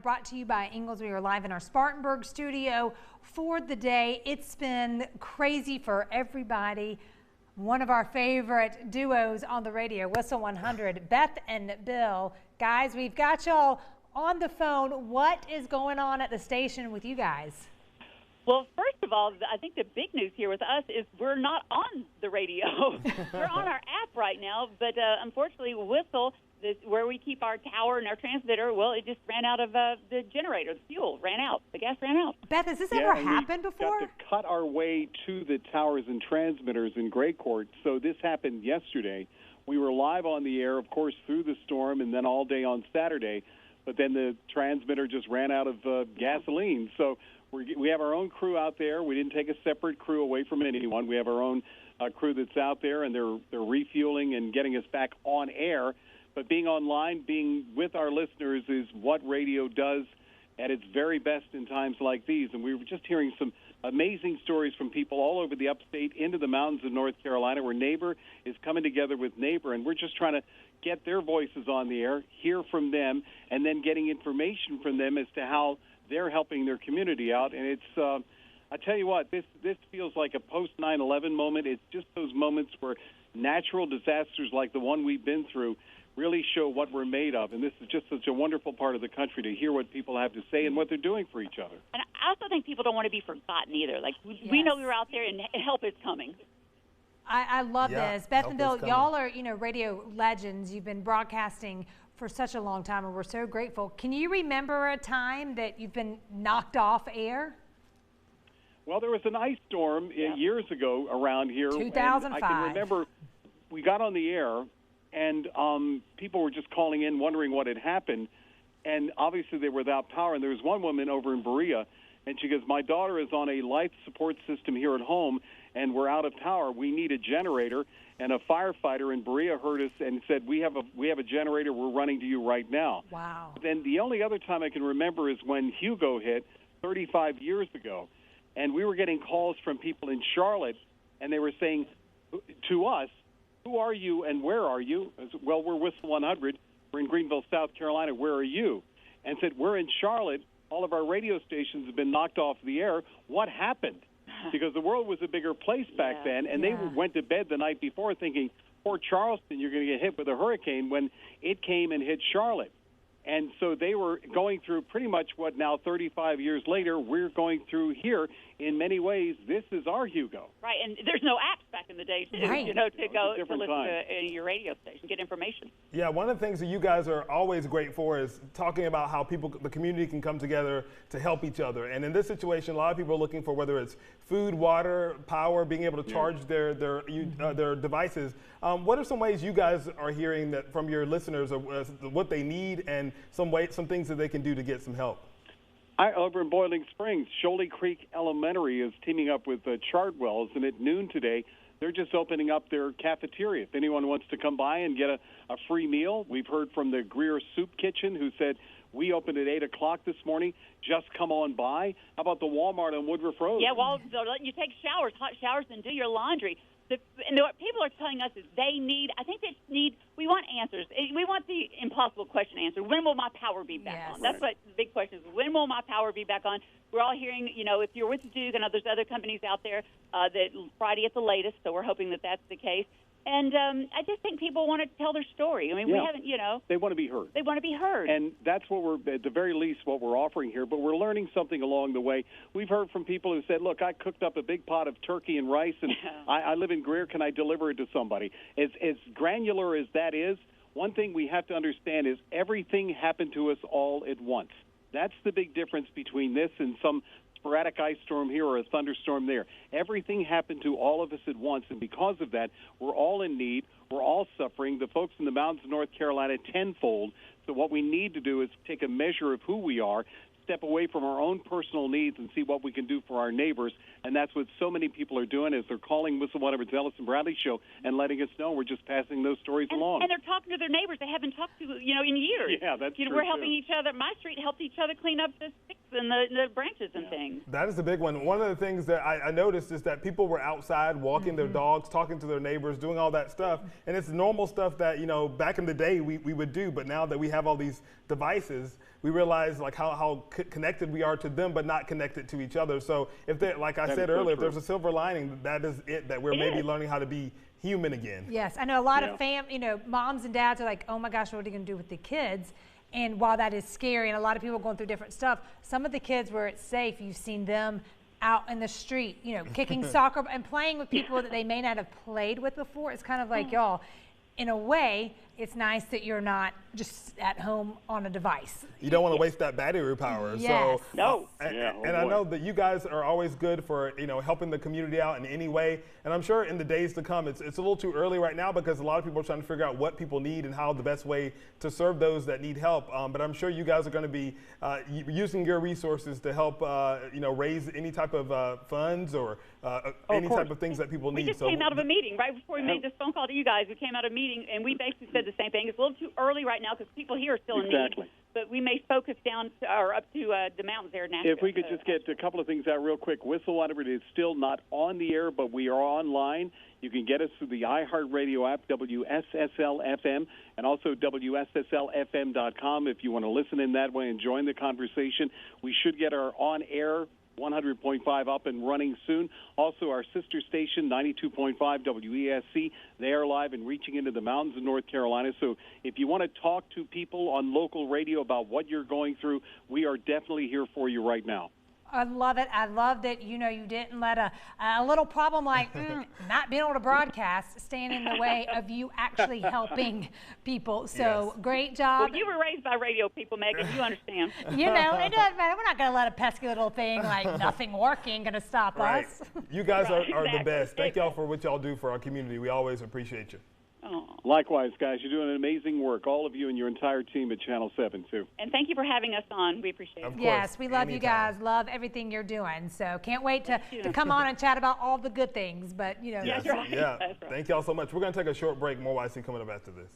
Brought to you by Ingles. We are live in our Spartanburg studio for the day. It's been crazy for everybody. One of our favorite duos on the radio, Wssl 100, Beth and Bill. Guys, we've got y'all on the phone. What is going on at the station with you guys? Well, first of all, I think the big news here with us is we're not on the radio. We're on our app right now, but unfortunately, Wssl, where we keep our tower and our transmitter, well, it just ran out of the generator. The fuel ran out. The gas ran out. Beth, has this ever happened before? We got to cut our way to the towers and transmitters in Gray Court. So this happened yesterday. We were live on the air, of course, through the storm and then all day on Saturday. But then the transmitter just ran out of gasoline. So we have our own crew out there. We didn't take a separate crew away from anyone. We have our own crew that's out there, and they're refueling and getting us back on air. But being online, being with our listeners is what radio does at its very best in times like these. And we were just hearing some amazing stories from people all over the upstate into the mountains of North Carolina, where neighbor is coming together with neighbor. And we're just trying to get their voices on the air, hear from them, and then getting information from them as to how they're helping their community out. And it's, I tell you what, this feels like a post-9/11 moment. It's just those moments where natural disasters like the one we've been through really show what we're made of. And this is just such a wonderful part of the country to hear what people have to say and what they're doing for each other. And I also think people don't want to be forgotten either. Like, we know we were out there and help is coming. I love this. Beth and Bill, y'all are, radio legends. You've been broadcasting for such a long time, and we're so grateful. Can you remember a time that you've been knocked off air? Well, there was an ice storm years ago around here. 2005. And I can remember we got on the air, and people were just calling in wondering what had happened. And obviously they were without power. And there was one woman over in Berea, and she goes, my daughter is on a life support system here at home, and we're out of power. We need a generator. And a firefighter in Berea heard us and said, we have a generator. We're running to you right now. Wow. Then the only other time I can remember is when Hugo hit 35 years ago. And we were getting calls from people in Charlotte, and they were saying to us, who are you and where are you? I said, well, we're Wssl 100. We're in Greenville, South Carolina. Where are you? And said, we're in Charlotte. All of our radio stations have been knocked off the air. What happened? Because the world was a bigger place back then, and they went to bed the night before thinking, poor Charleston, you're going to get hit with a hurricane, when it came and hit Charlotte. And so they were going through pretty much what now 35 years later we're going through here. In many ways, this is our Hugo. Right, and there's no apps back in the day, too, right. to go to listen to your radio station, get information. Yeah, one of the things that you guys are always great for is talking about how the community can come together to help each other. And in this situation, a lot of people are looking for whether it's food, water, power, being able to charge their devices. What are some ways you guys are hearing that from your listeners of what they need and some things that they can do to get some help? Over in Boiling Springs, Shoaley Creek Elementary is teaming up with Chartwell's, and at noon today, they're just opening up their cafeteria. If anyone wants to come by and get a free meal, we've heard from the Greer Soup Kitchen, who said, we opened at 8 o'clock this morning. Just come on by. How about the Walmart on Woodruff Road? Yeah, well, they're letting you take showers, hot showers, and do your laundry. And what people are telling us is we want answers. We want the impossible question answered. When will my power be back on? That's what the big question is. When will my power be back on? We're all hearing, if you're with Duke, I know there's other companies out there that Friday at the latest, so we're hoping that that's the case. And I just think people want to tell their story. I mean, we haven't, They want to be heard. They want to be heard. And that's what we're, at the very least, what we're offering here. But we're learning something along the way. We've heard from people who said, look, I cooked up a big pot of turkey and rice, and I live in Greer. Can I deliver it to somebody? As granular as that is, one thing we have to understand is everything happened to us all at once. That's the big difference between this and some sporadic ice storm here or a thunderstorm there. Everything happened to all of us at once, and because of that, we're all in need. We're all suffering. The folks in the mountains of North Carolina tenfold. So what we need to do is take a measure of who we are, step away from our own personal needs, and see what we can do for our neighbors. And that's what so many people are doing, is they're calling Wssl 100's Ellis and Bradley show and letting us know. We're just passing those stories along. And they're talking to their neighbors they haven't talked to, in years. Yeah, that's true, we're helping each other. My street helped each other clean up the and the branches and things. That is the big one. One of the things that I noticed is that people were outside walking their dogs, talking to their neighbors, doing all that stuff. And it's normal stuff that, you know, back in the day we would do. But now that we have all these devices, we realize like how connected we are to them, but not connected to each other. So if they, like I said earlier, if there's a silver lining, that is it, that we're maybe learning how to be human again. Yes, I know a lot of moms and dads are like, oh my gosh, what are you going to do with the kids? And while that is scary and a lot of people are going through different stuff, some of the kids where it's safe, you've seen them out in the street, you know, kicking soccer and playing with people that they may not have played with before. It's kind of like, y'all, in a way, it's nice that you're not just at home on a device. You don't want to waste that battery power. Yes. So, No. And I know that you guys are always good for, you know, helping the community out in any way. And I'm sure in the days to come, it's a little too early right now because a lot of people are trying to figure out what people need and how the best way to serve those that need help. But I'm sure you guys are going to be using your resources to help, you know, raise any type of funds or any type of things that people need. We just came out of a meeting right before we made this phone call to you guys. We came out of a meeting and we basically said the same thing. It's a little too early right now because people here are still in need. But we may focus down or up to the mountains there in Nashville. If we could just get a couple of things out real quick. Wssl 100 is still not on the air, but we are online. You can get us through the iHeartRadio app, WSSL-FM, and also WSSLFM.com if you want to listen in that way and join the conversation. We should get our on-air 100.5 up and running soon. Also, our sister station, 92.5 WESC, they are live and reaching into the mountains of North Carolina. So if you want to talk to people on local radio about what you're going through, we are definitely here for you right now. I love it. I love that, you know, you didn't let a little problem like not being able to broadcast stand in the way of you actually helping people. So great job. Well, you were raised by radio people, Megan. You understand. You know, it doesn't matter. We're not going to let a pesky little thing like nothing working going to stop us. You guys are the best. Thank y'all for what y'all do for our community. We always appreciate you. Likewise, guys, you're doing amazing work, all of you and your entire team at Channel 7, too. And thank you for having us on. We appreciate it. Of course. Yes, we love you guys. Love everything you're doing. So can't wait to come on and chat about all the good things. But, you know, That's right. Yeah. That's right. Thank y'all so much. We're going to take a short break. More YC coming up after this.